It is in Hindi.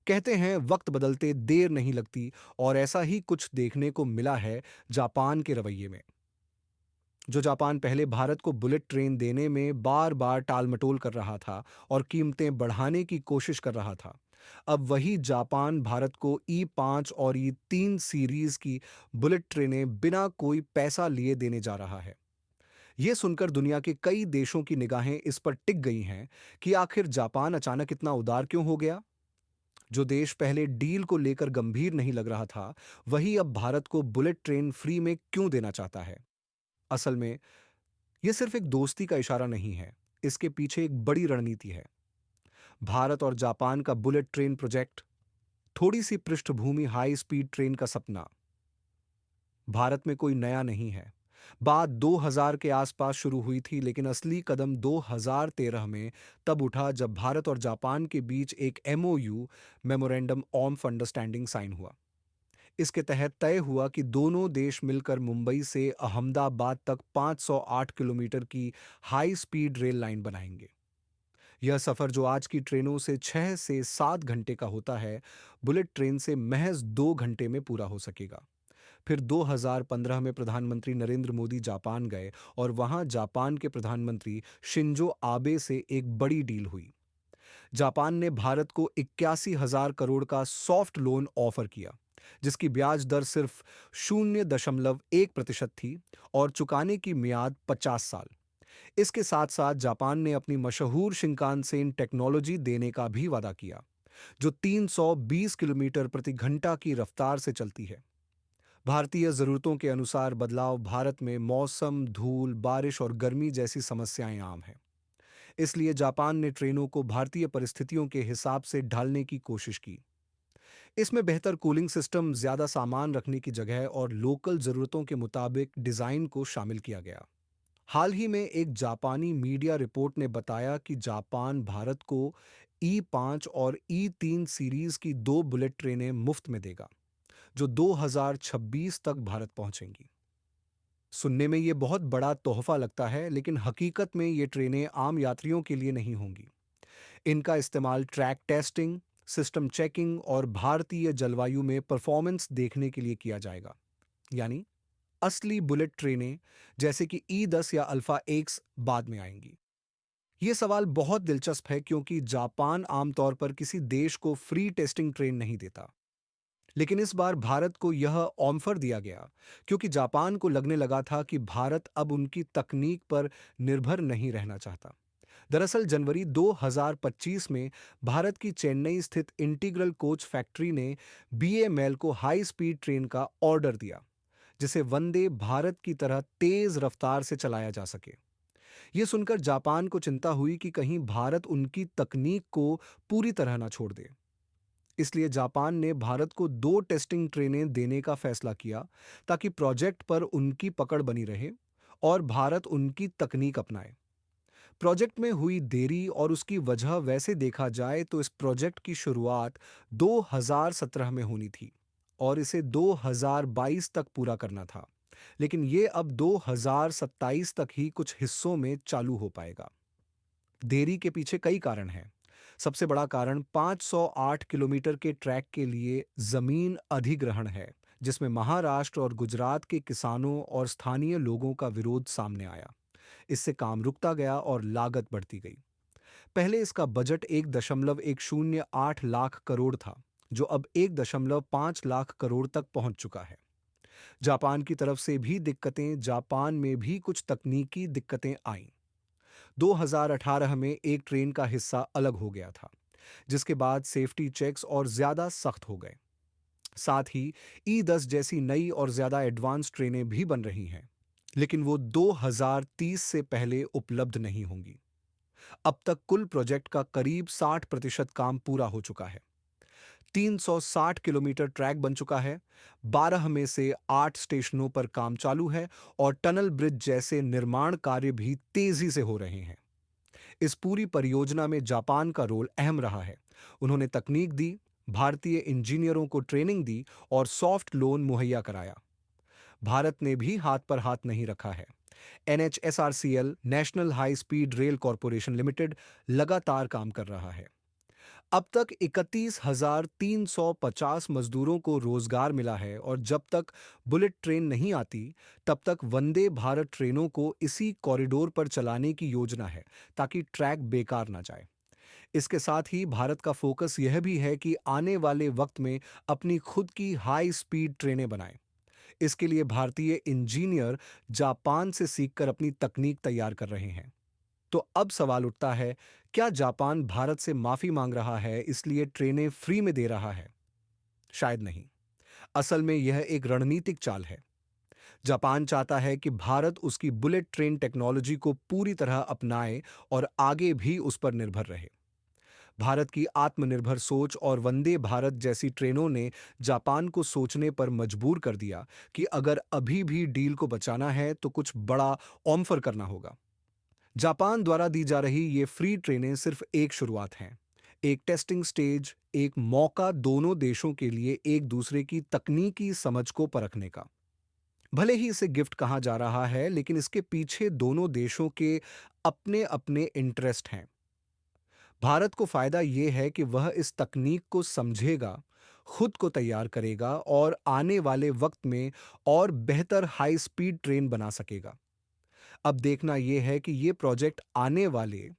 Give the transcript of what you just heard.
कहते हैं वक्त बदलते देर नहीं लगती और ऐसा ही कुछ देखने को मिला है जापान के रवैये में। जो जापान पहले भारत को बुलेट ट्रेन देने में बार बार टालमटोल कर रहा था और कीमतें बढ़ाने की कोशिश कर रहा था, अब वही जापान भारत को E5 और E3 सीरीज की बुलेट ट्रेनें बिना कोई पैसा लिए देने जा रहा है। ये सुनकर दुनिया के कई देशों की निगाहें इस पर टिक गई हैं कि आखिर जापान अचानक इतना उदार क्यों हो गया। जो देश पहले डील को लेकर गंभीर नहीं लग रहा था, वही अब भारत को बुलेट ट्रेन फ्री में क्यों देना चाहता है। असल में यह सिर्फ एक दोस्ती का इशारा नहीं है, इसके पीछे एक बड़ी रणनीति है। भारत और जापान का बुलेट ट्रेन प्रोजेक्ट, थोड़ी सी पृष्ठभूमि, हाई स्पीड ट्रेन का सपना भारत में कोई नया नहीं है। बात 2000 के आसपास शुरू हुई थी, लेकिन असली कदम 2013 में तब उठा जब भारत और जापान के बीच एक MOU, memorandum of understanding, sign हुआ। इसके तहत तय हुआ कि दोनों देश मिलकर मुंबई से अहमदाबाद तक 508 किलोमीटर की हाई स्पीड रेल लाइन बनाएंगे। यह सफर जो आज की ट्रेनों से 6 से 7 घंटे का होता है, बुलेट ट्रेन से महज 2 घंटे में पूरा हो सकेगा। फिर 2015 में प्रधानमंत्री नरेंद्र मोदी जापान गए और वहां जापान के प्रधानमंत्री शिंजो आबे से एक बड़ी डील हुई। जापान ने भारत को 81,000 करोड़ का सॉफ्ट लोन ऑफर किया, जिसकी ब्याज दर सिर्फ 0.1% थी और चुकाने की मियाद 50 साल। इसके साथ साथ जापान ने अपनी मशहूर शिंकानसेन टेक्नोलॉजी देने का भी वादा किया, जो 320 किलोमीटर प्रति घंटा की रफ्तार से चलती है। भारतीय जरूरतों के अनुसार बदलाव, भारत में मौसम, धूल, बारिश और गर्मी जैसी समस्याएं आम हैं। इसलिए जापान ने ट्रेनों को भारतीय परिस्थितियों के हिसाब से ढालने की कोशिश की। इसमें बेहतर कूलिंग सिस्टम, ज्यादा सामान रखने की जगह और लोकल जरूरतों के मुताबिक डिजाइन को शामिल किया गया। हाल ही में एक जापानी मीडिया रिपोर्ट ने बताया कि जापान भारत को E5 और E3 सीरीज की 2 बुलेट ट्रेनें मुफ्त में देगा, जो 2026 तक भारत पहुंचेंगी। सुनने में ये बहुत बड़ा तोहफा लगता है, लेकिन हकीकत में ये ट्रेनें आम यात्रियों के लिए नहीं होंगी। इनका इस्तेमाल ट्रैक टेस्टिंग, सिस्टम चेकिंग और भारतीय जलवायु में परफॉर्मेंस देखने के लिए किया जाएगा। यानी असली बुलेट ट्रेनें जैसे कि E10 या अल्फा एक्स बाद में आएंगी। ये सवाल बहुत दिलचस्प है, क्योंकि जापान आमतौर पर किसी देश को फ्री टेस्टिंग ट्रेन नहीं देता। लेकिन इस बार भारत को यह ऑफर दिया गया क्योंकि जापान को लगने लगा था कि भारत अब उनकी तकनीक पर निर्भर नहीं रहना चाहता। दरअसल जनवरी 2025 में भारत की चेन्नई स्थित इंटीग्रल कोच फैक्ट्री ने BAML को हाई स्पीड ट्रेन का ऑर्डर दिया, जिसे वंदे भारत की तरह तेज रफ्तार से चलाया जा सके। यह सुनकर जापान को चिंता हुई कि कहीं भारत उनकी तकनीक को पूरी तरह ना छोड़ दे। इसलिए जापान ने भारत को 2 टेस्टिंग ट्रेनें देने का फैसला किया, ताकि प्रोजेक्ट पर उनकी पकड़ बनी रहे और भारत उनकी तकनीक अपनाए। प्रोजेक्ट में हुई देरी और उसकी वजह वैसे देखा जाए तो इस प्रोजेक्ट की शुरुआत 2017 में होनी थी और इसे 2022 तक पूरा करना था। लेकिन ये अब 2027 तक ही कुछ हिस्सों में चालू हो पाएगा। देरी के पीछे कई कारण हैं। सबसे बड़ा कारण 508 किलोमीटर के ट्रैक के लिए जमीन अधिग्रहण है, जिसमें महाराष्ट्र और गुजरात के किसानों और स्थानीय लोगों का विरोध सामने आया। इससे काम रुकता गया और लागत बढ़ती गई। पहले इसका बजट 1.108 लाख करोड़ था, जो अब 1.5 लाख करोड़ तक पहुंच चुका है। जापान की तरफ से भी दिक्कतें, जापान में भी कुछ तकनीकी दिक्कतें आईं। 2018 में एक ट्रेन का हिस्सा अलग हो गया था, जिसके बाद सेफ्टी चेक्स और ज्यादा सख्त हो गए। साथ ही E10 जैसी नई और ज्यादा एडवांस ट्रेनें भी बन रही हैं, लेकिन वो 2030 से पहले उपलब्ध नहीं होंगी। अब तक कुल प्रोजेक्ट का करीब 60% काम पूरा हो चुका है। 360 किलोमीटर ट्रैक बन चुका है, 12 में से 8 स्टेशनों पर काम चालू है और टनल ब्रिज जैसे निर्माण कार्य भी तेजी से हो रहे हैं। इस पूरी परियोजना में जापान का रोल अहम रहा है। उन्होंने तकनीक दी, भारतीय इंजीनियरों को ट्रेनिंग दी और सॉफ्ट लोन मुहैया कराया। भारत ने भी हाथ पर हाथ नहीं रखा है। NHSRCL, national high speed rail corporation limited, लगातार काम कर रहा है। अब तक 31,350 मजदूरों को रोजगार मिला है और जब तक बुलेट ट्रेन नहीं आती, तब तक वंदे भारत ट्रेनों को इसी कॉरिडोर पर चलाने की योजना है, ताकि ट्रैक बेकार ना जाए। इसके साथ ही भारत का फोकस यह भी है कि आने वाले वक्त में अपनी खुद की हाई स्पीड ट्रेनें बनाएं। इसके लिए भारतीय इंजीनियर जापान से सीखकर अपनी तकनीक तैयार कर रहे हैं। तो अब सवाल उठता है, क्या जापान भारत से माफी मांग रहा है इसलिए ट्रेनें फ्री में दे रहा है? शायद नहीं। असल में यह एक रणनीतिक चाल है। जापान चाहता है कि भारत उसकी बुलेट ट्रेन टेक्नोलॉजी को पूरी तरह अपनाए और आगे भी उस पर निर्भर रहे। भारत की आत्मनिर्भर सोच और वंदे भारत जैसी ट्रेनों ने जापान को सोचने पर मजबूर कर दिया कि अगर अभी भी डील को बचाना है तो कुछ बड़ा ऑफर करना होगा। जापान द्वारा दी जा रही ये फ्री ट्रेनें सिर्फ एक शुरुआत हैं, एक टेस्टिंग स्टेज, एक मौका दोनों देशों के लिए एक दूसरे की तकनीकी समझ को परखने का। भले ही इसे गिफ्ट कहा जा रहा है, लेकिन इसके पीछे दोनों देशों के अपने अपने इंटरेस्ट हैं। भारत को फायदा ये है कि वह इस तकनीक को समझेगा, खुद को तैयार करेगा और आने वाले वक्त में और बेहतर हाई स्पीड ट्रेन बना सकेगा। अब देखना यह है कि ये प्रोजेक्ट आने वाले